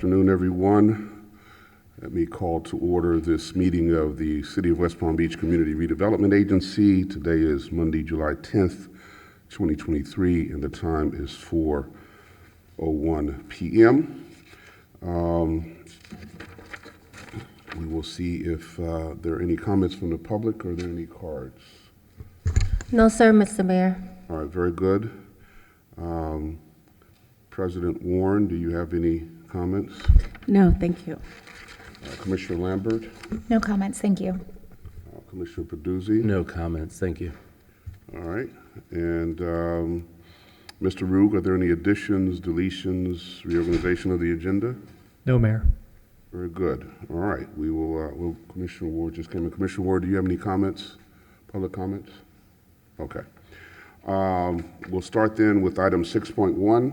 Afternoon, everyone. Let me call to order this meeting of the City of West Palm Beach Community Redevelopment Agency. Today is Monday, July 10th, 2023, and the time is 4:01 p.m. We will see if there are any comments from the public. Are there any cards? No, sir, Mr. Mayor. All right, very good. President Warren, do you have any comments? No, thank you. Commissioner Lambert? No comments, thank you. Commissioner Peduzzi? No comments, thank you. All right. And Mr. Roog, are there any additions, deletions, reorganization of the agenda? No, Mayor. Very good. All right. We will, Commissioner Ward just came in. Commissioner Ward, do you have any comments, public comments? Okay. We'll start then with item 6.1,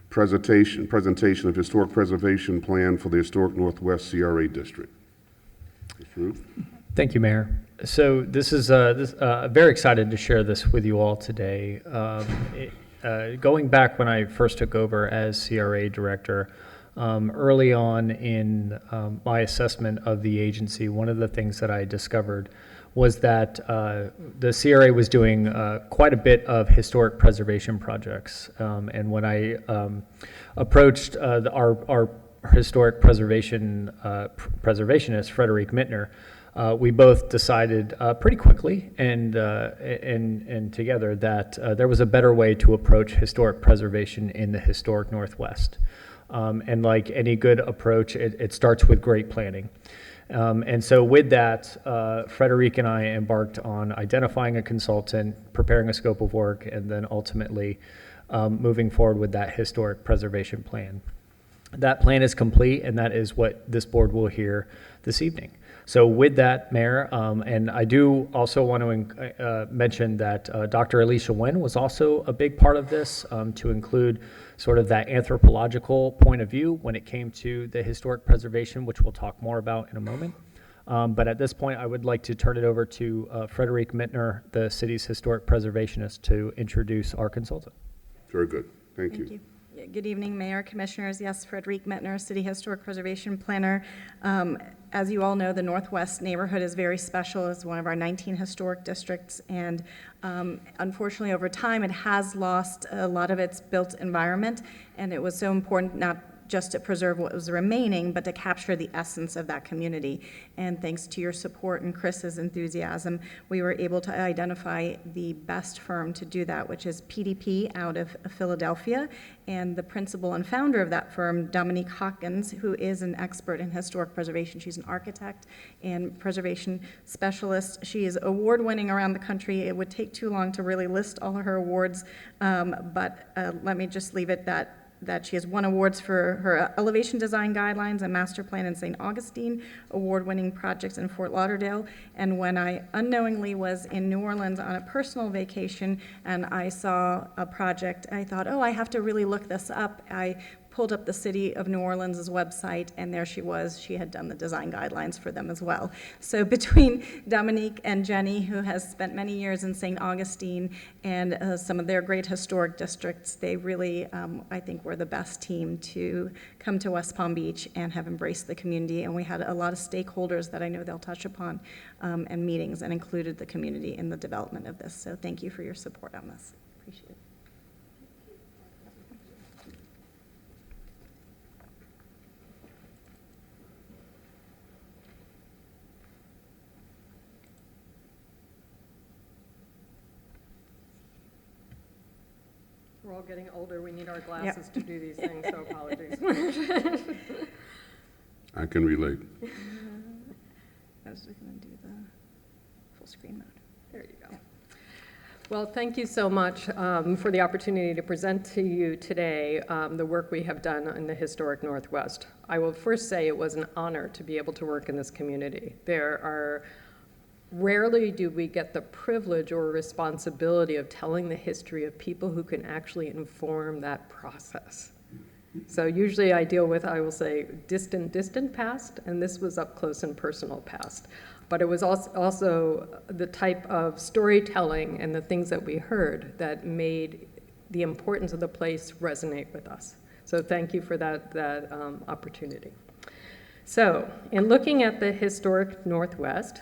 presentation of historic preservation plan for the historic Northwest CRA District. Mr. Roog? Thank you, Mayor. So this is very excited to share this with you all today. Going back when I first took over as CRA director, early on in my assessment of the agency, one of the things that I discovered was that the CRA was doing quite a bit of historic preservation projects. And when I approached our historic preservationist, Frederic Mittner, we both decided pretty quickly and together that there was a better way to approach historic preservation in the historic Northwest. And like any good approach, it starts with great planning. And so with that, Frederic and I embarked on identifying a consultant, preparing a scope of work, and then ultimately moving forward with that historic preservation plan. That plan is complete, and that is what this board will hear this evening. So with that, Mayor, and I do also want to mention that Dr. Alicia Nguyen was also a big part of this, to include sort of that anthropological point of view when it came to the historic preservation, which we'll talk more about in a moment. But at this point, I would like to turn it over to Frederic Mittner, the city's historic preservationist, to introduce our consultant. Very good. Thank you. Yeah, good evening, Mayor, Commissioners. Yes, Frederic Mittner, City Historic Preservation Planner. As you all know, the Northwest neighborhood is very special. It's one of our 19 historic districts, and unfortunately, over time, it has lost a lot of its built environment, and it was so important not just to preserve what was remaining, but to capture the essence of that community. And thanks to your support and Chris's enthusiasm, we were able to identify the best firm to do that, which is PDP out of Philadelphia. And the principal and founder of that firm, Dominique Hawkins, who is an expert in historic preservation. She's an architect and preservation specialist. She is award-winning around the country. It would take too long to really list all of her awards, but let me just leave it that she has won awards for her elevation design guidelines and master plan in St. Augustine, award-winning projects in Fort Lauderdale. And when I unknowingly was in New Orleans on a personal vacation and I saw a project, I thought, oh, I have to really look this up. I pulled up the City of New Orleans' website, and there she was. She had done the design guidelines for them as well. So between Dominique and Jenny, who has spent many years in St. Augustine and some of their great historic districts, they really, I think, were the best team to come to West Palm Beach and have embraced the community. And we had a lot of stakeholders that I know they'll touch upon and meetings, and included the community in the development of this. So thank you for your support on this. Appreciate it. We're all getting older. We need our glasses to do these things, so apologies. I can relate. I was just going to do the full screen mode. There you go. Well, thank you so much for the opportunity to present to you today the work we have done in the historic Northwest. I will first say it was an honor to be able to work in this community. Rarely do we get the privilege or responsibility of telling the history of people who can actually inform that process. So usually I deal with, I will say, distant past, and this was up close and personal past. But it was also the type of storytelling and the things that we heard that made the importance of the place resonate with us. So thank you for that opportunity. So in looking at the historic Northwest,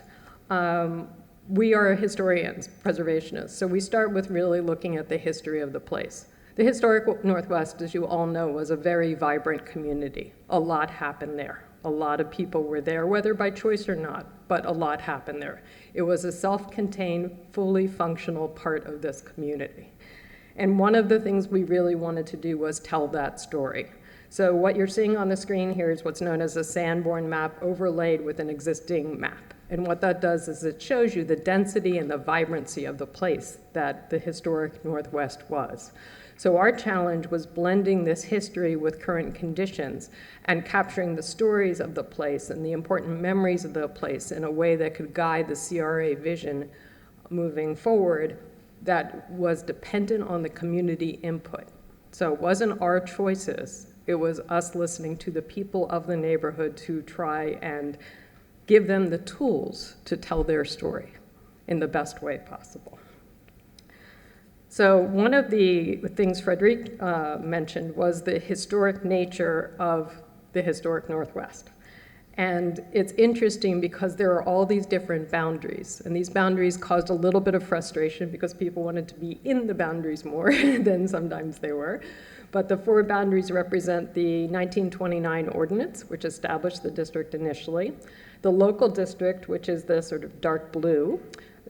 we are historians, preservationists, so we start with really looking at the history of the place. The historic Northwest, as you all know, was a very vibrant community. A lot happened there. A lot of people were there, whether by choice or not, but a lot happened there. It was a self-contained, fully functional part of this community. And one of the things we really wanted to do was tell that story. So what you're seeing on the screen here is what's known as a Sanborn map overlaid with an existing map. And what that does is it shows you the density and the vibrancy of the place that the historic Northwest was. So our challenge was blending this history with current conditions and capturing the stories of the place and the important memories of the place in a way that could guide the CRA vision moving forward that was dependent on the community input. So it wasn't our choices, it was us listening to the people of the neighborhood to try and give them the tools to tell their story in the best way possible. So one of the things Frederic mentioned was the historic nature of the historic Northwest. And it's interesting because there are all these different boundaries, and these boundaries caused a little bit of frustration because people wanted to be in the boundaries more than sometimes they were. But the 4 boundaries represent the 1929 ordinance, which established the district initially, the local district, which is the sort of dark blue,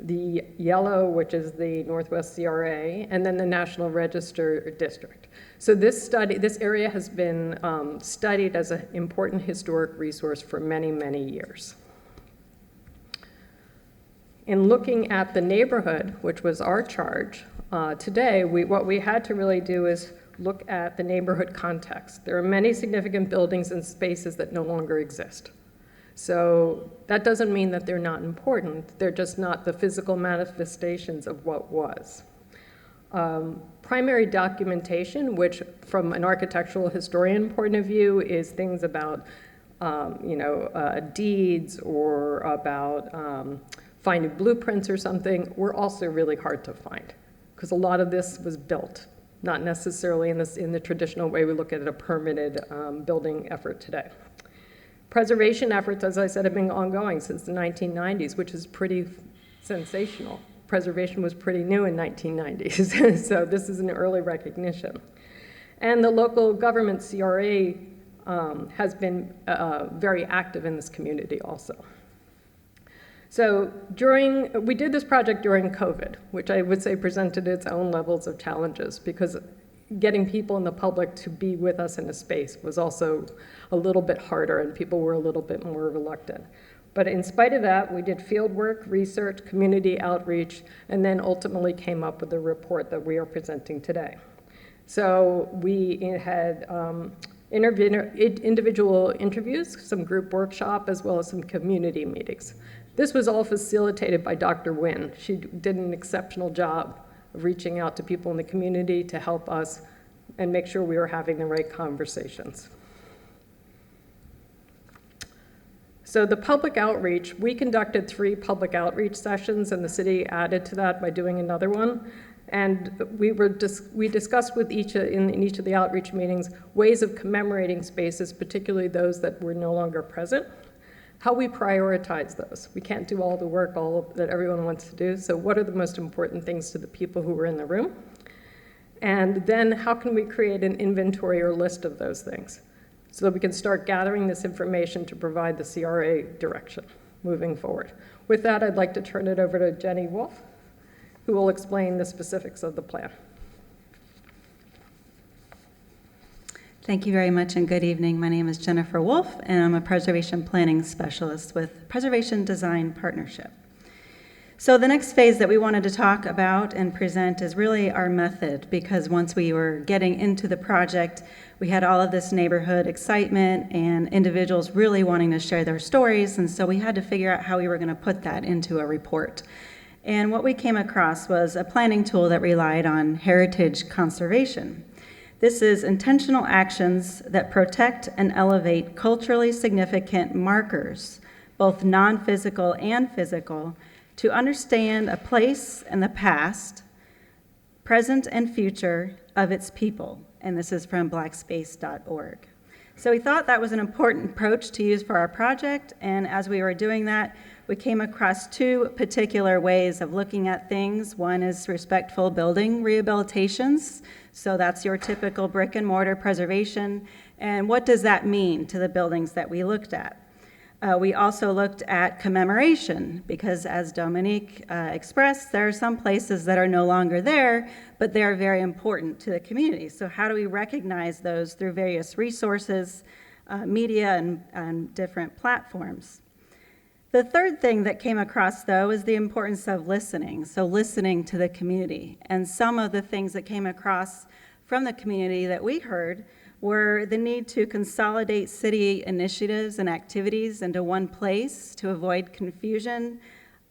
the yellow, which is the Northwest CRA, and then the National Register district. So this area has been studied as an important historic resource for many, many years. In looking at the neighborhood, which was our charge, today, what we had to really do is look at the neighborhood context. There are many significant buildings and spaces that no longer exist. So that doesn't mean that they're not important, they're just not the physical manifestations of what was. Primary documentation, which from an architectural historian point of view is things about deeds or about finding blueprints or something, were also really hard to find because a lot of this was built, not necessarily in the traditional way we look at a permitted building effort today. Preservation efforts, as I said, have been ongoing since the 1990s, which is pretty sensational. Preservation was pretty new in 1990s, so this is an early recognition. And the local government, CRA, has been very active in this community also. So we did this project during COVID, which I would say presented its own levels of challenges because getting people in the public to be with us in a space was also a little bit harder and people were a little bit more reluctant. But in spite of that, we did field work, research, community outreach, and then ultimately came up with the report that we are presenting today. So we had individual interviews, some group workshop, as well as some community meetings. This was all facilitated by Dr. Nguyen. She did an exceptional job of reaching out to people in the community to help us and make sure we were having the right conversations. So the public outreach, we conducted 3 public outreach sessions and the city added to that by doing another one. And we discussed with in each of the outreach meetings ways of commemorating spaces, particularly those that were no longer present, how we prioritize those. We can't do all the work that everyone wants to do, so what are the most important things to the people who were in the room? And then how can we create an inventory or list of those things so that we can start gathering this information to provide the CRA direction moving forward. With that, I'd like to turn it over to Jenny Wolf, who will explain the specifics of the plan. Thank you very much and good evening. My name is Jennifer Wolf and I'm a preservation planning specialist with Preservation Design Partnership. So the next phase that we wanted to talk about and present is really our method, because once we were getting into the project, we had all of this neighborhood excitement and individuals really wanting to share their stories, and so we had to figure out how we were going to put that into a report. And what we came across was a planning tool that relied on heritage conservation. This is intentional actions that protect and elevate culturally significant markers, both non-physical and physical, to understand a place and the past, present and future of its people, and this is from blackspace.org. So we thought that was an important approach to use for our project, and as we were doing that, we came across two particular ways of looking at things. One is respectful building rehabilitations, so that's your typical brick and mortar preservation, and what does that mean to the buildings that we looked at? We also looked at commemoration, because as Dominique expressed, there are some places that are no longer there, but they are very important to the community. So how do we recognize those through various resources, media, and different platforms? The third thing that came across, though, is the importance of listening, so listening to the community. And some of the things that came across from the community that we heard were the need to consolidate city initiatives and activities into one place to avoid confusion,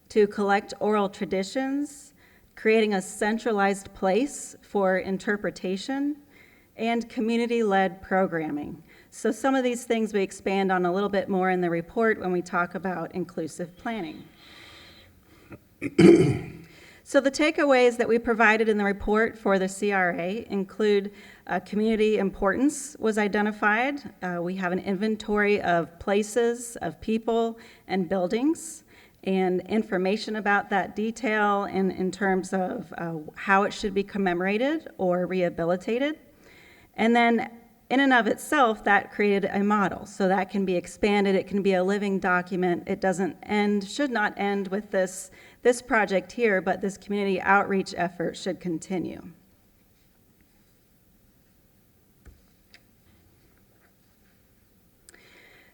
to collect oral traditions, creating a centralized place for interpretation, and community-led programming. So some of these things we expand on a little bit more in the report when we talk about inclusive planning. So the takeaways that we provided in the report for the CRA include community importance was identified. We have an inventory of places, of people, and buildings, and information about that detail in terms of how it should be commemorated or rehabilitated. And then in and of itself, that created a model. So that can be expanded, it can be a living document. It doesn't end, should not end with this project here, but this community outreach effort should continue.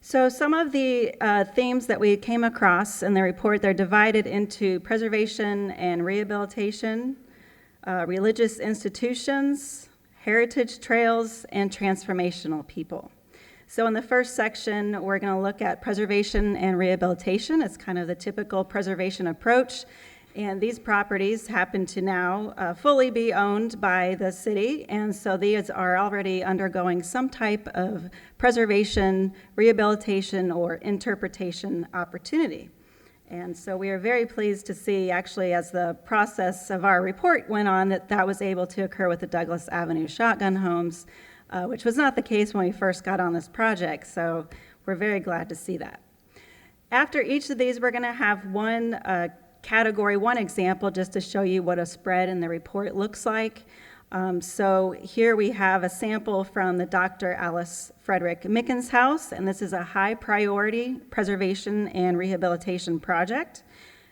So some of the themes that we came across in the report, they're divided into preservation and rehabilitation, religious institutions, heritage trails, and transformational people. So in the first section, we're going to look at preservation and rehabilitation. It's kind of the typical preservation approach. And these properties happen to now fully be owned by the city. And so these are already undergoing some type of preservation, rehabilitation, or interpretation opportunity. And so we are very pleased to see, actually, as the process of our report went on, that was able to occur with the Douglas Avenue shotgun homes, which was not the case when we first got on this project. So we're very glad to see that. After each of these, we're going to have one category, one example, just to show you what a spread in the report looks like. So here we have a sample from the Dr. Alice Frederick Mickens House, and this is a high priority preservation and rehabilitation project.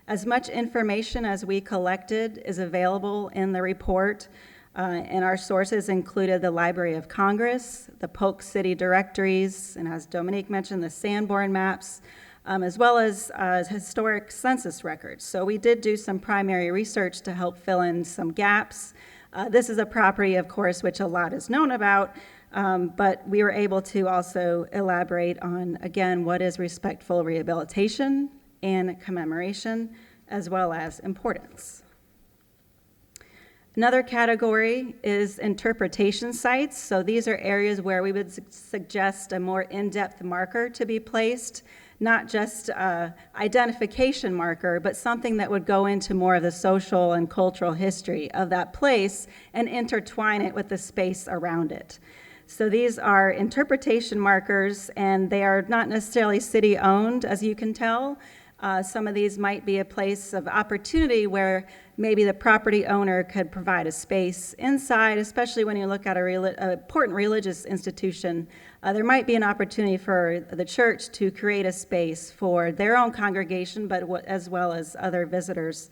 As much information as we collected is available in the report, and our sources included the Library of Congress, the Polk City directories, and as Dominique mentioned, the Sanborn maps, as well as historic census records. So we did do some primary research to help fill in some gaps. This is a property, of course, which a lot is known about, but we were able to also elaborate on, again, what is respectful rehabilitation and commemoration, as well as importance. Another category is interpretation sites. So these are areas where we would suggest a more in-depth marker to be placed, not just identification marker, but something that would go into more of the social and cultural history of that place and intertwine it with the space around it. So these are interpretation markers, and they are not necessarily city-owned, as you can tell. Some of these might be a place of opportunity where maybe the property owner could provide a space inside, especially when you look at an important religious institution. There might be an opportunity for the church to create a space for their own congregation, but as well as other visitors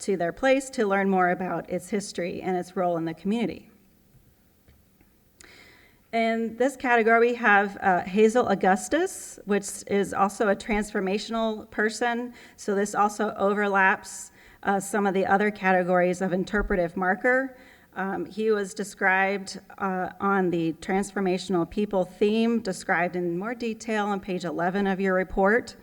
to their place to learn more about its history and its role in the community. In this category, we have Hazel Augustus, which is also a transformational person. So this also overlaps some of the other categories of interpretive marker. He was described on the transformational people theme, described in more detail on page 11 of your report.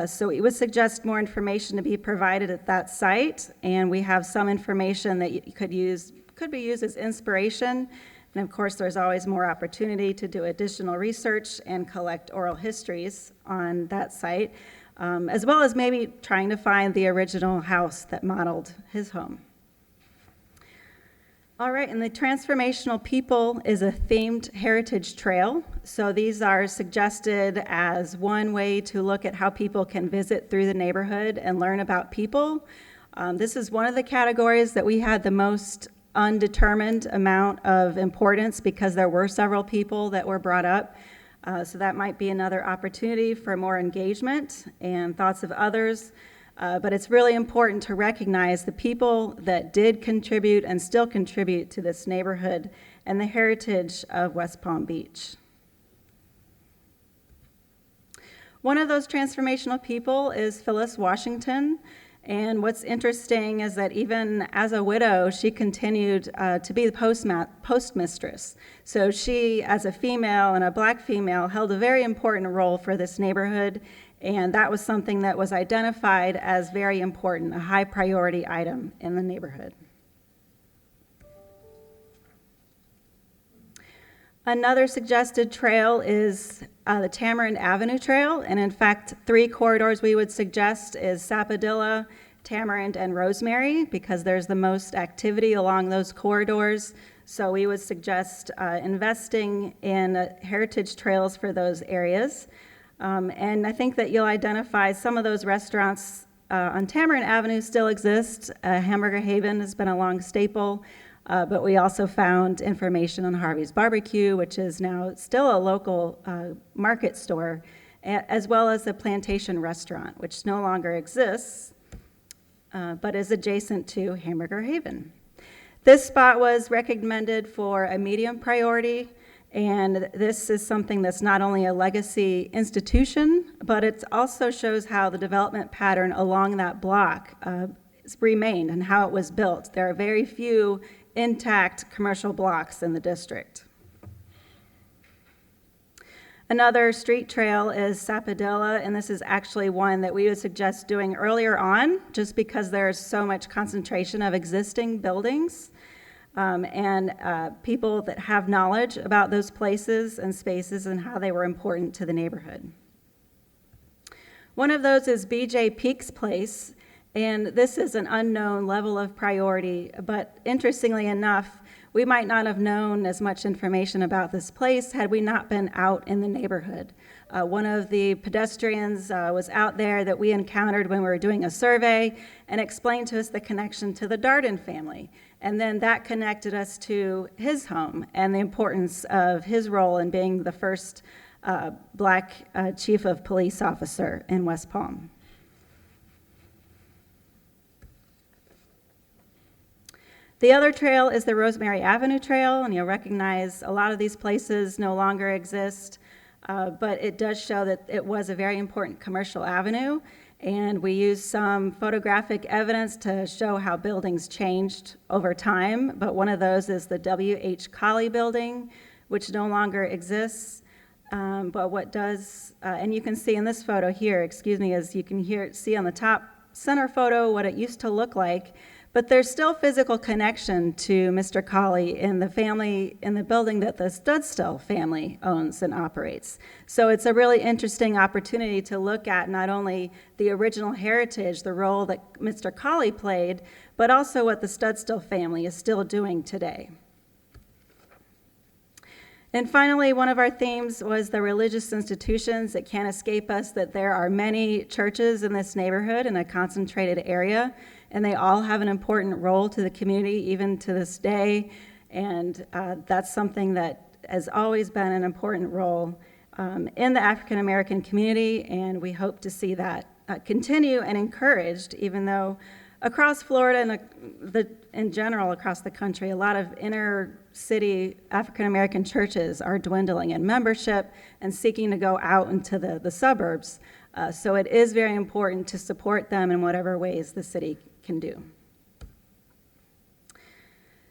So we would suggest more information to be provided at that site, and we have some information that you could be used as inspiration. And of course, there's always more opportunity to do additional research and collect oral histories on that site, as well as maybe trying to find the original house that modeled his home. All right, and the Transformational People is a themed heritage trail. So these are suggested as one way to look at how people can visit through the neighborhood and learn about people. This is one of the categories that we had the most undetermined amount of importance because there were several people that were brought up. So that might be another opportunity for more engagement and thoughts of others. But it's really important to recognize the people that did contribute and still contribute to this neighborhood and the heritage of West Palm Beach. One of those transformational people is Phyllis Washington. And what's interesting is that even as a widow, she continued to be the postmistress. So she, as a female and a black female, held a very important role for this neighborhood. And that was something that was identified as very important, a high priority item in the neighborhood. Another suggested trail is the Tamarind Avenue Trail. And in fact, 3 corridors we would suggest is Sapodilla, Tamarind, and Rosemary because there's the most activity along those corridors. So we would suggest investing in heritage trails for those areas. And I think that you'll identify some of those restaurants on Tamarind Avenue still exist. Hamburger Haven has been a long staple, but we also found information on Harvey's Barbecue, which is now still a local market store, as well as the Plantation Restaurant, which no longer exists, but is adjacent to Hamburger Haven. This spot was recommended for a medium priority. And this is something that's not only a legacy institution, but it also shows how the development pattern along that block remained and how it was built. There are very few intact commercial blocks in the district. Another street trail is Sapodilla, and this is actually one that we would suggest doing earlier on, just because there's so much concentration of existing buildings. People that have knowledge about those places and spaces and how they were important to the neighborhood. One of those is BJ Peak's Place, and this is an unknown level of priority, but interestingly enough, we might not have known as much information about this place had we not been out in the neighborhood. One of the pedestrians was out there that we encountered when we were doing a survey and explained to us the connection to the Darden family. And then that connected us to his home and the importance of his role in being the first black chief of police officer in West Palm. The other trail is the Rosemary Avenue Trail, and you'll recognize a lot of these places no longer exist, but it does show that it was a very important commercial avenue, and we used some photographic evidence to show how buildings changed over time, but one of those is the W.H. Colley building, which no longer exists, but what does, and you can see in this photo here, as you can see on the top center photo what it used to look like. But there's still physical connection to Mr. Colley in the family, in the building that the Studstill family owns and operates. So it's a really interesting opportunity to look at not only the original heritage, the role that Mr. Colley played, but also what the Studstill family is still doing today. And finally, one of our themes was the religious institutions. It can't escape us that there are many churches in this neighborhood in a concentrated area, and they all have an important role to the community, even to this day. And that's something that has always been an important role in the African American community, and we hope to see that continue and encouraged, even though across Florida and in general across the country, a lot of inner city African American churches are dwindling in membership and seeking to go out into the suburbs. So it is very important to support them in whatever ways the city can do.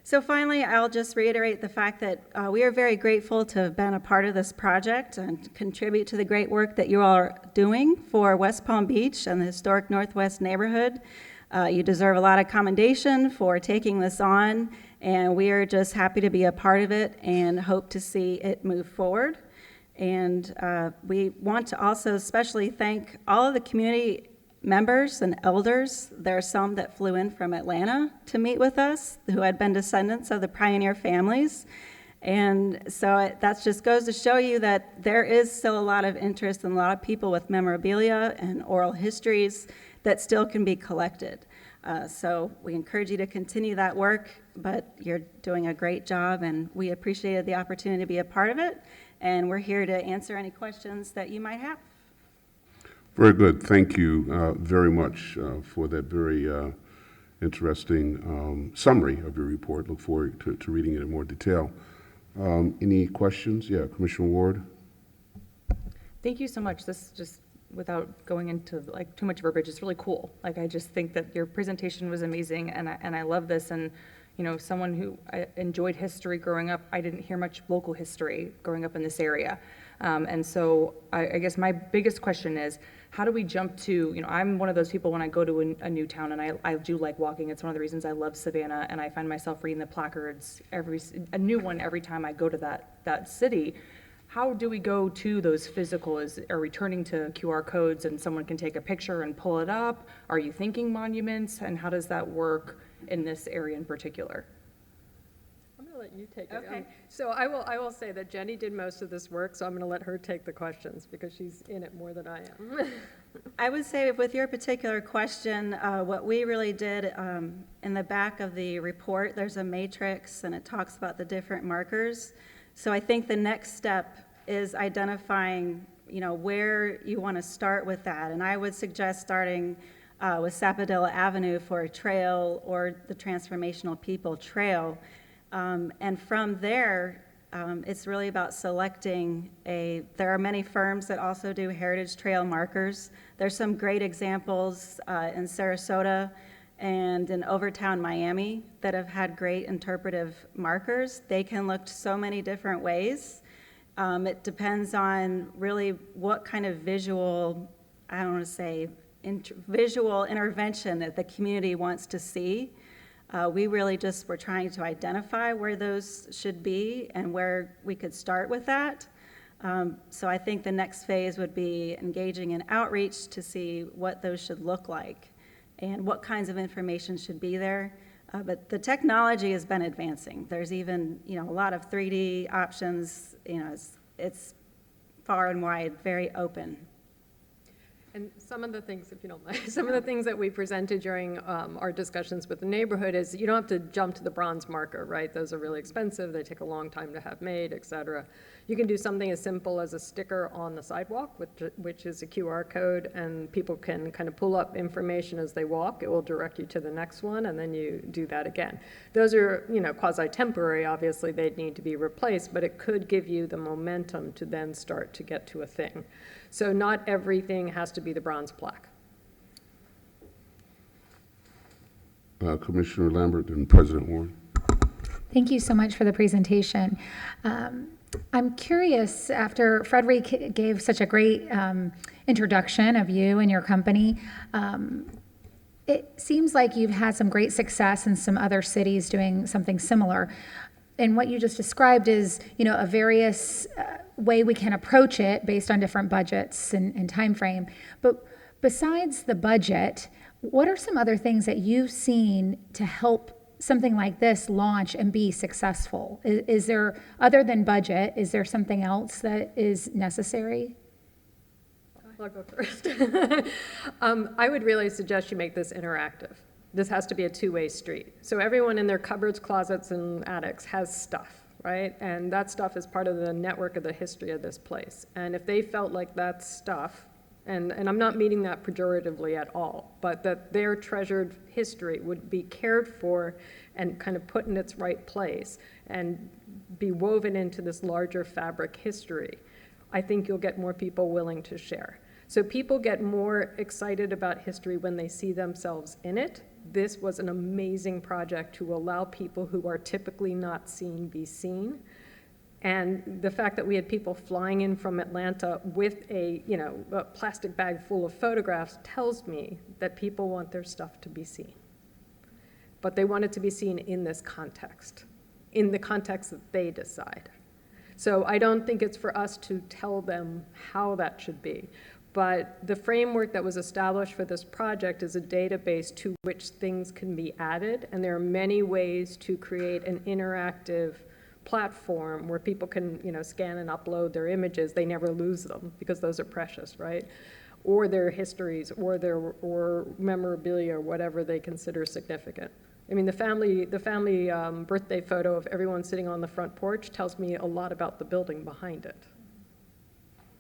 So finally, I'll just reiterate the fact that we are very grateful to have been a part of this project and contribute to the great work that you all are doing for West Palm Beach and the historic Northwest neighborhood. You deserve a lot of commendation for taking this on, and we are just happy to be a part of it and hope to see it move forward. And we want to also especially thank all of the community members and elders. There are some that flew in from Atlanta to meet with us who had been descendants of the pioneer families. And so that just goes to show you that there is still a lot of interest and a lot of people with memorabilia and oral histories that still can be collected. So we encourage you to continue that work, but you're doing a great job, and we appreciated the opportunity to be a part of it, and we're here to answer any questions that you might have. Very good. Thank you very much for that very interesting summary of your report. Look forward to reading it in more detail. Any questions? Yeah, Commissioner Ward. Thank you so much. This just, without going into like too much verbiage, it's really cool. Like, I just think that your presentation was amazing, and I love this. And you know, someone who I enjoyed history growing up, I didn't hear much local history growing up in this area. And so I guess my biggest question is, how do we jump to, you know, I'm one of those people when I go to a new town, and I do like walking. It's one of the reasons I love Savannah, and I find myself reading the placards, a new one every time I go to that city. How do we go to those physical? Are we turning to QR codes and someone can take a picture and pull it up? Are you thinking monuments? And how does that work in this area in particular? I'm going to let you take it. Okay. So I will say that Jenny did most of this work, so I'm going to let her take the questions because she's in it more than I am. I would say with your particular question, what we really did in the back of the report, there's a matrix and it talks about the different markers. So I think the next step is identifying, you know, where you want to start with that. And I would suggest starting with Sapodilla Avenue for a trail, or the Transformational People Trail. And from there, it's really about selecting there are many firms that also do heritage trail markers. There's some great examples in Sarasota and in Overtown, Miami, that have had great interpretive markers. They can look so many different ways. It depends on really what kind of visual, I don't want to say visual intervention that the community wants to see. We really just were trying to identify where those should be and where we could start with that. So I think the next phase would be engaging in outreach to see what those should look like and what kinds of information should be there. But the technology has been advancing. There's even, you know, a lot of 3D options. You know, it's far and wide, very open. And some of the things, if you don't mind, some of the things that we presented during our discussions with the neighborhood is you don't have to jump to the bronze marker, right? Those are really expensive. They take a long time to have made, et cetera. You can do something as simple as a sticker on the sidewalk, which is a QR code, and people can kind of pull up information as they walk. It will direct you to the next one, and then you do that again. Those are, you know, quasi-temporary. Obviously, they'd need to be replaced, but it could give you the momentum to then start to get to a thing. So not everything has to be the bronze plaque. Commissioner Lambert and President Warren. Thank you so much for the presentation. I'm curious, after Frederick gave such a great introduction of you and your company, it seems like you've had some great success in some other cities doing something similar. And what you just described is, you know, a various way we can approach it based on different budgets and time frame. But besides the budget, what are some other things that you've seen to help something like this launch and be successful? Is there, other than budget, is there something else that is necessary? I'll go first. I would really suggest you make this interactive. This has to be a two-way street. So everyone in their cupboards, closets, and attics has stuff, right? And that stuff is part of the network of the history of this place. And if they felt like that stuff, and I'm not meaning that pejoratively at all, but that their treasured history would be cared for and kind of put in its right place and be woven into this larger fabric history, I think you'll get more people willing to share. So people get more excited about history when they see themselves in it. This was an amazing project to allow people who are typically not seen be seen. And the fact that we had people flying in from Atlanta with a plastic bag full of photographs tells me that people want their stuff to be seen. But they want it to be seen in this context, in the context that they decide. So I don't think it's for us to tell them how that should be. But the framework that was established for this project is a database to which things can be added, and there are many ways to create an interactive platform where people can, scan and upload their images. They never lose them because those are precious, right? Or their histories, or memorabilia, or whatever they consider significant. I mean, the family birthday photo of everyone sitting on the front porch tells me a lot about the building behind it.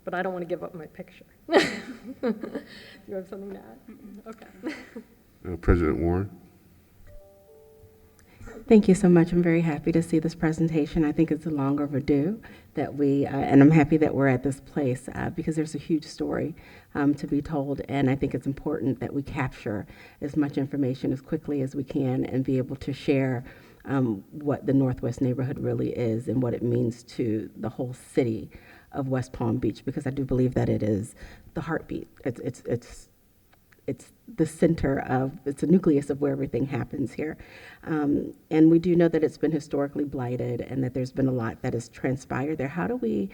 But I don't want to give up my picture. You have something to add? Okay. President Warren? Thank you so much. I'm very happy to see this presentation. I think it's long overdue that and I'm happy that we're at this place because there's a huge story to be told, and I think it's important that we capture as much information as quickly as we can and be able to share what the Northwest neighborhood really is and what it means to the whole city of West Palm Beach, because I do believe that it is the heartbeat. It's the center of, it's the nucleus of where everything happens here. And we do know that it's been historically blighted and that there's been a lot that has transpired there. How do we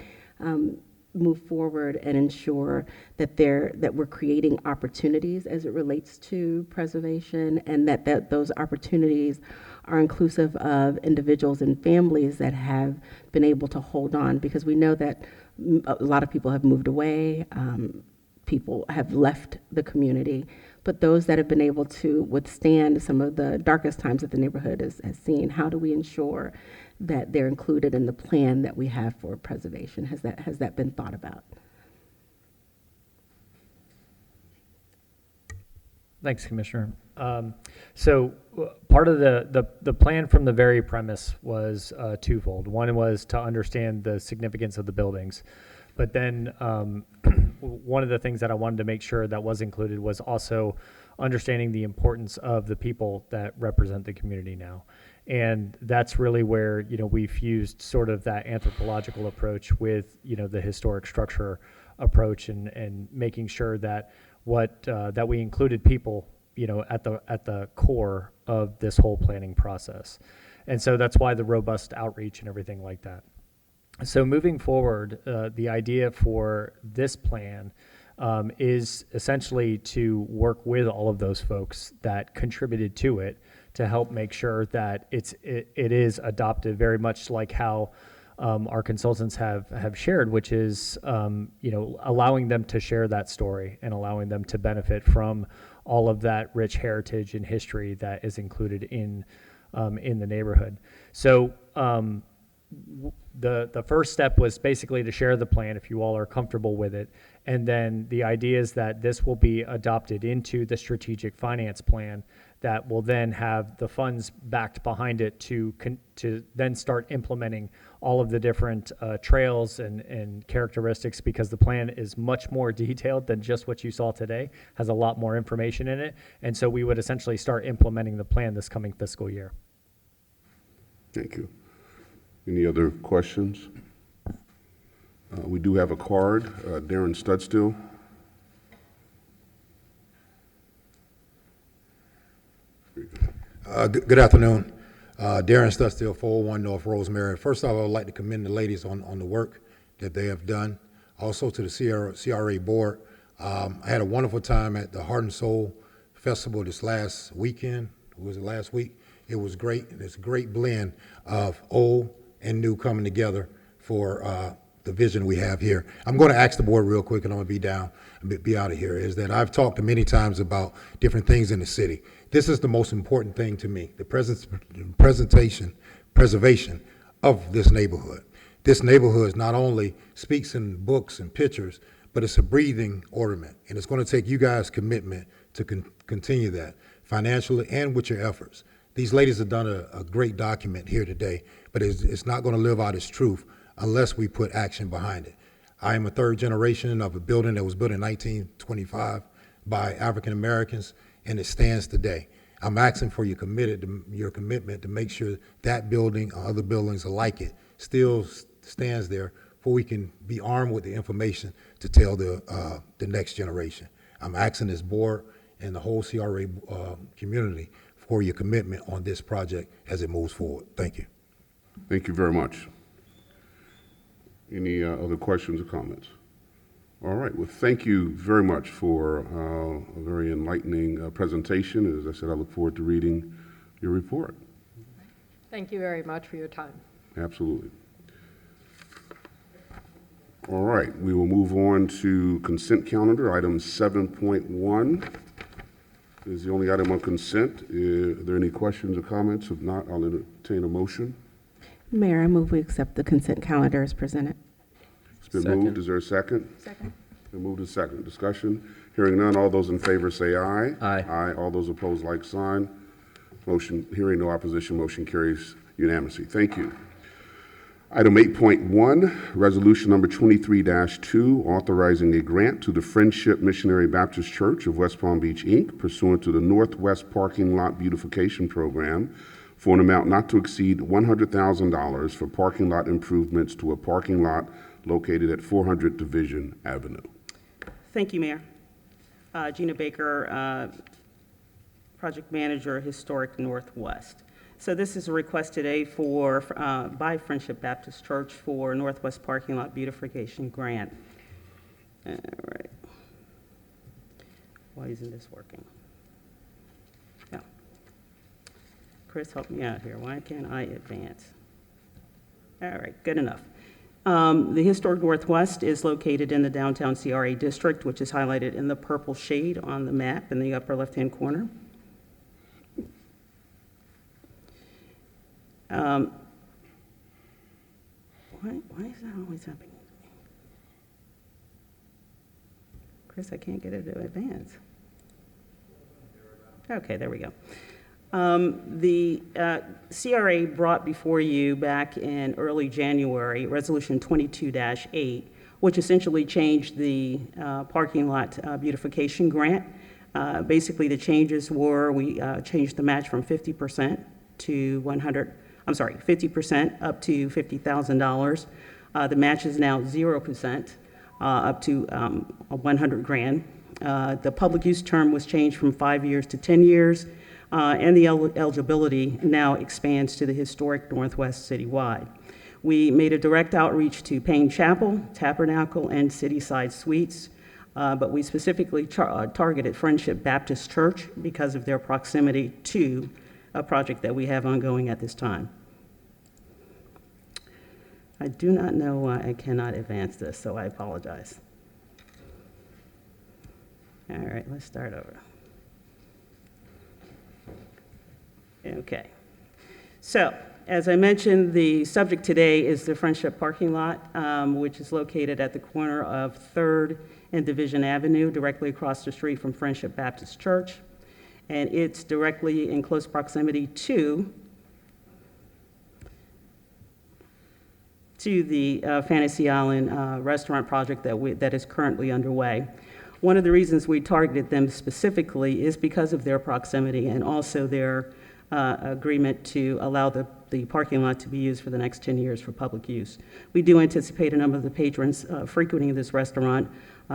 move forward and ensure that we're creating opportunities as it relates to preservation, and that those opportunities are inclusive of individuals and families that have been able to hold on? Because we know that a lot of people have moved away, people have left the community, but those that have been able to withstand some of the darkest times that the neighborhood has seen, how do we ensure that they're included in the plan that we have for preservation? Has that been thought about? Thanks, Commissioner. So part of the plan from the very premise was twofold. One was to understand the significance of the buildings, but then one of the things that I wanted to make sure that was included was also understanding the importance of the people that represent the community now. And that's really where, we've fused sort of that anthropological approach with, the historic structure approach, and making sure that that we included people, at the core of this whole planning process. And so that's why the robust outreach and everything like that. So moving forward, the idea for this plan is essentially to work with all of those folks that contributed to it to help make sure that it is adopted very much like how our consultants have shared, which is allowing them to share that story and allowing them to benefit from all of that rich heritage and history that is included in the neighborhood. So the first step was basically to share the plan if you all are comfortable with it. And then the idea is that this will be adopted into the strategic finance plan that will then have the funds backed behind it to then start implementing all of the different trails and characteristics, because the plan is much more detailed than just what you saw today, has a lot more information in it. And so we would essentially start implementing the plan this coming fiscal year. Thank you. Any other questions? We do have a card. Darren Studstill. Good afternoon. Darren Studstill, 401 North Rosemary. First of all, I would like to commend the ladies on the work that they have done. Also to the CRA board. I had a wonderful time at the Heart and Soul Festival this last weekend. Was it last week? It was great. It's a great blend of old and new coming together for the vision we have here. I'm going to ask the board real quick, and I'm going to be out of here, is that I've talked many times about different things in the city. This is the most important thing to me, the preservation of this neighborhood. This neighborhood not only speaks in books and pictures, but it's a breathing ornament, and it's going to take you guys' commitment to continue that financially and with your efforts. These ladies have done a great document here today, but it's not going to live out its truth unless we put action behind it. I am a third generation of a building that was built in 1925 by African Americans, and it stands today. I'm asking for your commitment to make sure that building or other buildings like it still stands there, before we can be armed with the information to tell the next generation. I'm asking this board and the whole CRA community for your commitment on this project as it moves forward. Thank you. Thank you very much. Any other questions or comments? All right, well, thank you very much for a very enlightening presentation. As I said, I look forward to reading your report. Thank you very much for your time. Absolutely. All right, we will move on to consent calendar. Item 7.1 is the only item on consent. Are there any questions or comments? If not, I'll entertain a motion. Mayor, I move we accept the consent calendar as presented. It's been moved. Is there a second? Second. Been moved and second. Discussion. Hearing none. All those in favor say aye. Aye. Aye. All those opposed, like sign. Motion, hearing no opposition, motion carries unanimously. Thank you. Item 8.1, resolution number 23-2, authorizing a grant to the Friendship Missionary Baptist Church of West Palm Beach, Inc., pursuant to the Northwest Parking Lot Beautification Program for an amount not to exceed $100,000 for parking lot improvements to a parking lot located at 400 Division Avenue. Thank you, Mayor. Gina Baker, Project Manager, Historic Northwest. So this is a request today by Friendship Baptist Church for Northwest Parking Lot Beautification Grant. All right. Why isn't this working? Yeah. Chris, help me out here. Why can't I advance? All right, good enough. The Historic Northwest is located in the downtown CRA district, which is highlighted in the purple shade on the map in the upper left-hand corner. Why is that always happening? Chris, I can't get it to advance. Okay, there we go. The CRA brought before you back in early January, Resolution 22-8, which essentially changed the parking lot beautification grant. Basically, the changes were we changed the match from 50% to 50% up to $50,000. The match is now 0% up to 100 grand. The public use term was changed from 5 years to 10 years, and the eligibility now expands to the historic Northwest citywide. We made a direct outreach to Payne Chapel, Tabernacle, and Cityside Suites, but we specifically targeted Friendship Baptist Church because of their proximity to a project that we have ongoing at this time. I do not know why I cannot advance this, so I apologize. All right, let's start over. Okay. So, as I mentioned, the subject today is the Friendship parking lot, which is located at the corner of 3rd and Division Avenue, directly across the street from Friendship Baptist Church. And it's directly in close proximity to the Fantasy Island restaurant project that is currently underway. One of the reasons we targeted them specifically is because of their proximity and also their agreement to allow the parking lot to be used for the next 10 years for public use. We do anticipate a number of the patrons frequenting this restaurant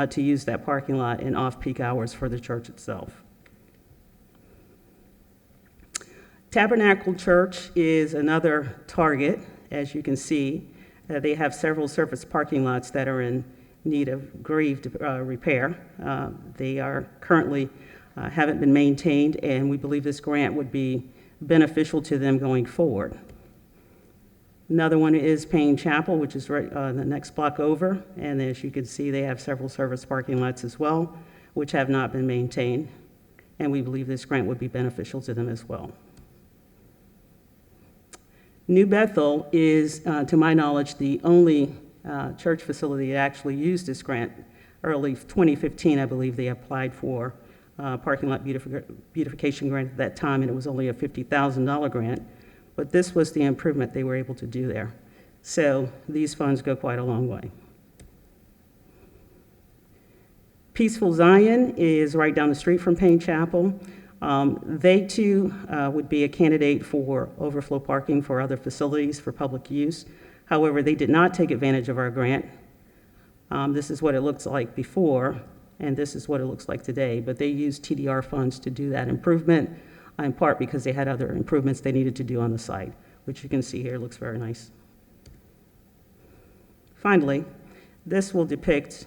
to use that parking lot in off-peak hours for the church itself. Tabernacle Church is another target, as you can see. They have several surface parking lots that are in need of grieved repair. They are currently haven't been maintained, and we believe this grant would be beneficial to them going forward. Another one is Payne Chapel, which is right the next block over, and as you can see, they have several service parking lots as well, which have not been maintained, and we believe this grant would be beneficial to them as well. New Bethel is, to my knowledge, the only church facility that actually used this grant. Early 2015, I believe they applied for parking lot beautification grant at that time, and it was only a $50,000 grant. But this was the improvement they were able to do there. So these funds go quite a long way. Peaceful Zion is right down the street from Payne Chapel. They too would be a candidate for overflow parking for other facilities for public use. However, they did not take advantage of our grant. This is what it looks like before, and this is what it looks like today. But they used TDR funds to do that improvement, in part because they had other improvements they needed to do on the site, which you can see here looks very nice. Finally, this will depict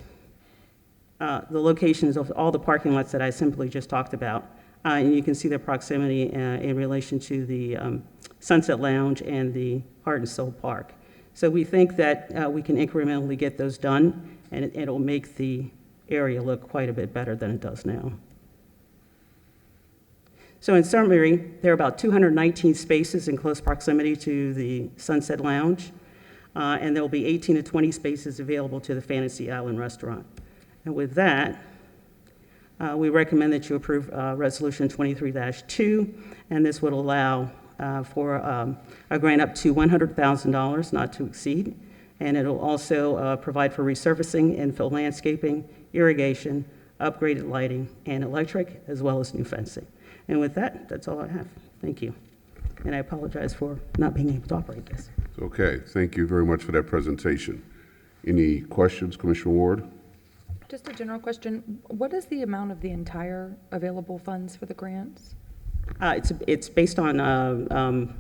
the locations of all the parking lots that I simply just talked about. And you can see their proximity in relation to the Sunset Lounge and the Heart and Soul Park. So we think that we can incrementally get those done, and it'll make the area look quite a bit better than it does now. So in summary, there are about 219 spaces in close proximity to the Sunset Lounge, and there will be 18 to 20 spaces available to the Fantasy Island Restaurant. And with that, we recommend that you approve Resolution 23-2, and this would allow for a grant up to $100,000, not to exceed, and it'll also provide for resurfacing, infill landscaping, irrigation, upgraded lighting, and electric, as well as new fencing. And with that, that's all I have. Thank you. And I apologize for not being able to operate this. Okay, thank you very much for that presentation. Any questions, Commissioner Ward? Just a general question. What is the amount of the entire available funds for the grants? It's based on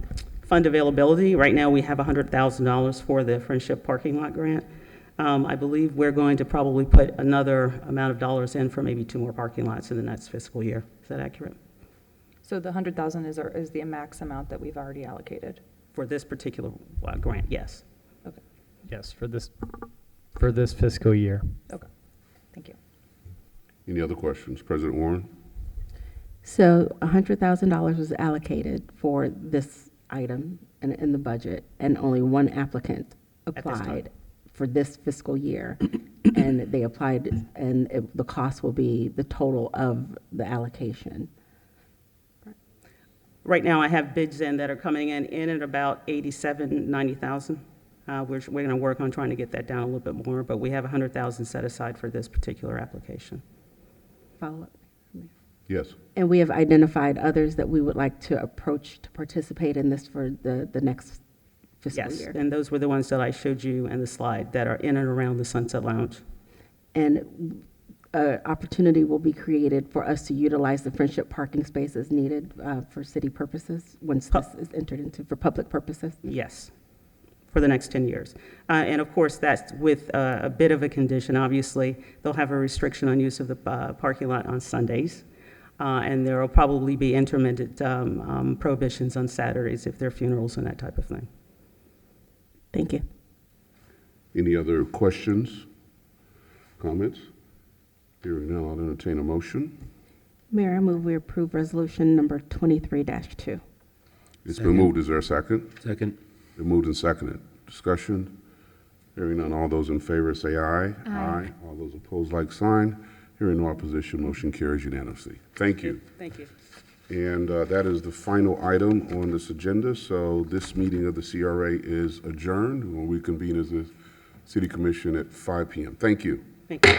fund availability. Right now, we have $100,000 for the Friendship Parking Lot grant. I believe we're going to probably put another amount of dollars in for maybe 2 more parking lots in the next fiscal year. Is that accurate? So the 100,000 is the max amount that we've already allocated? For this particular grant, yes. Okay, Yes, for this fiscal year. okay. Thank you. Any other questions? President Warren? So $100,000 was allocated for this item in the budget, and only one applicant this time. applied for this fiscal year. And they applied, and the cost will be the total of the allocation. Right now, I have bids in that are coming in at about 87, 90,000. We're going to work on trying to get that down a little bit more, but we have 100,000 set aside for this particular application. Follow up. Yes. And we have identified others that we would like to approach to participate in this for the next fiscal Yes, year. and those were the ones that I showed you in the slide that are in and around the Sunset Lounge. And opportunity will be created for us to utilize the Friendship parking spaces needed for city purposes once this is entered into for public purposes. Yes, for the next 10 years. And of course, that's with a bit of a condition. Obviously, they'll have a restriction on use of the parking lot on Sundays. And there will probably be intermittent prohibitions on Saturdays if there are funerals and that type of thing. Thank you. Any other questions, comments? Hearing none, I'll entertain a motion. Mayor, I move we approve resolution number 23-2. It's been moved. Is there a second? Second. Been moved and seconded. Discussion? Hearing none, all those in favor say aye. Aye. All those opposed, like sign. Hearing no opposition, motion carries unanimously. Thank you. Thank you. And that is the final item on this agenda. So this meeting of the CRA is adjourned. We'll reconvene as the City Commission at 5 p.m. Thank you. Thank you.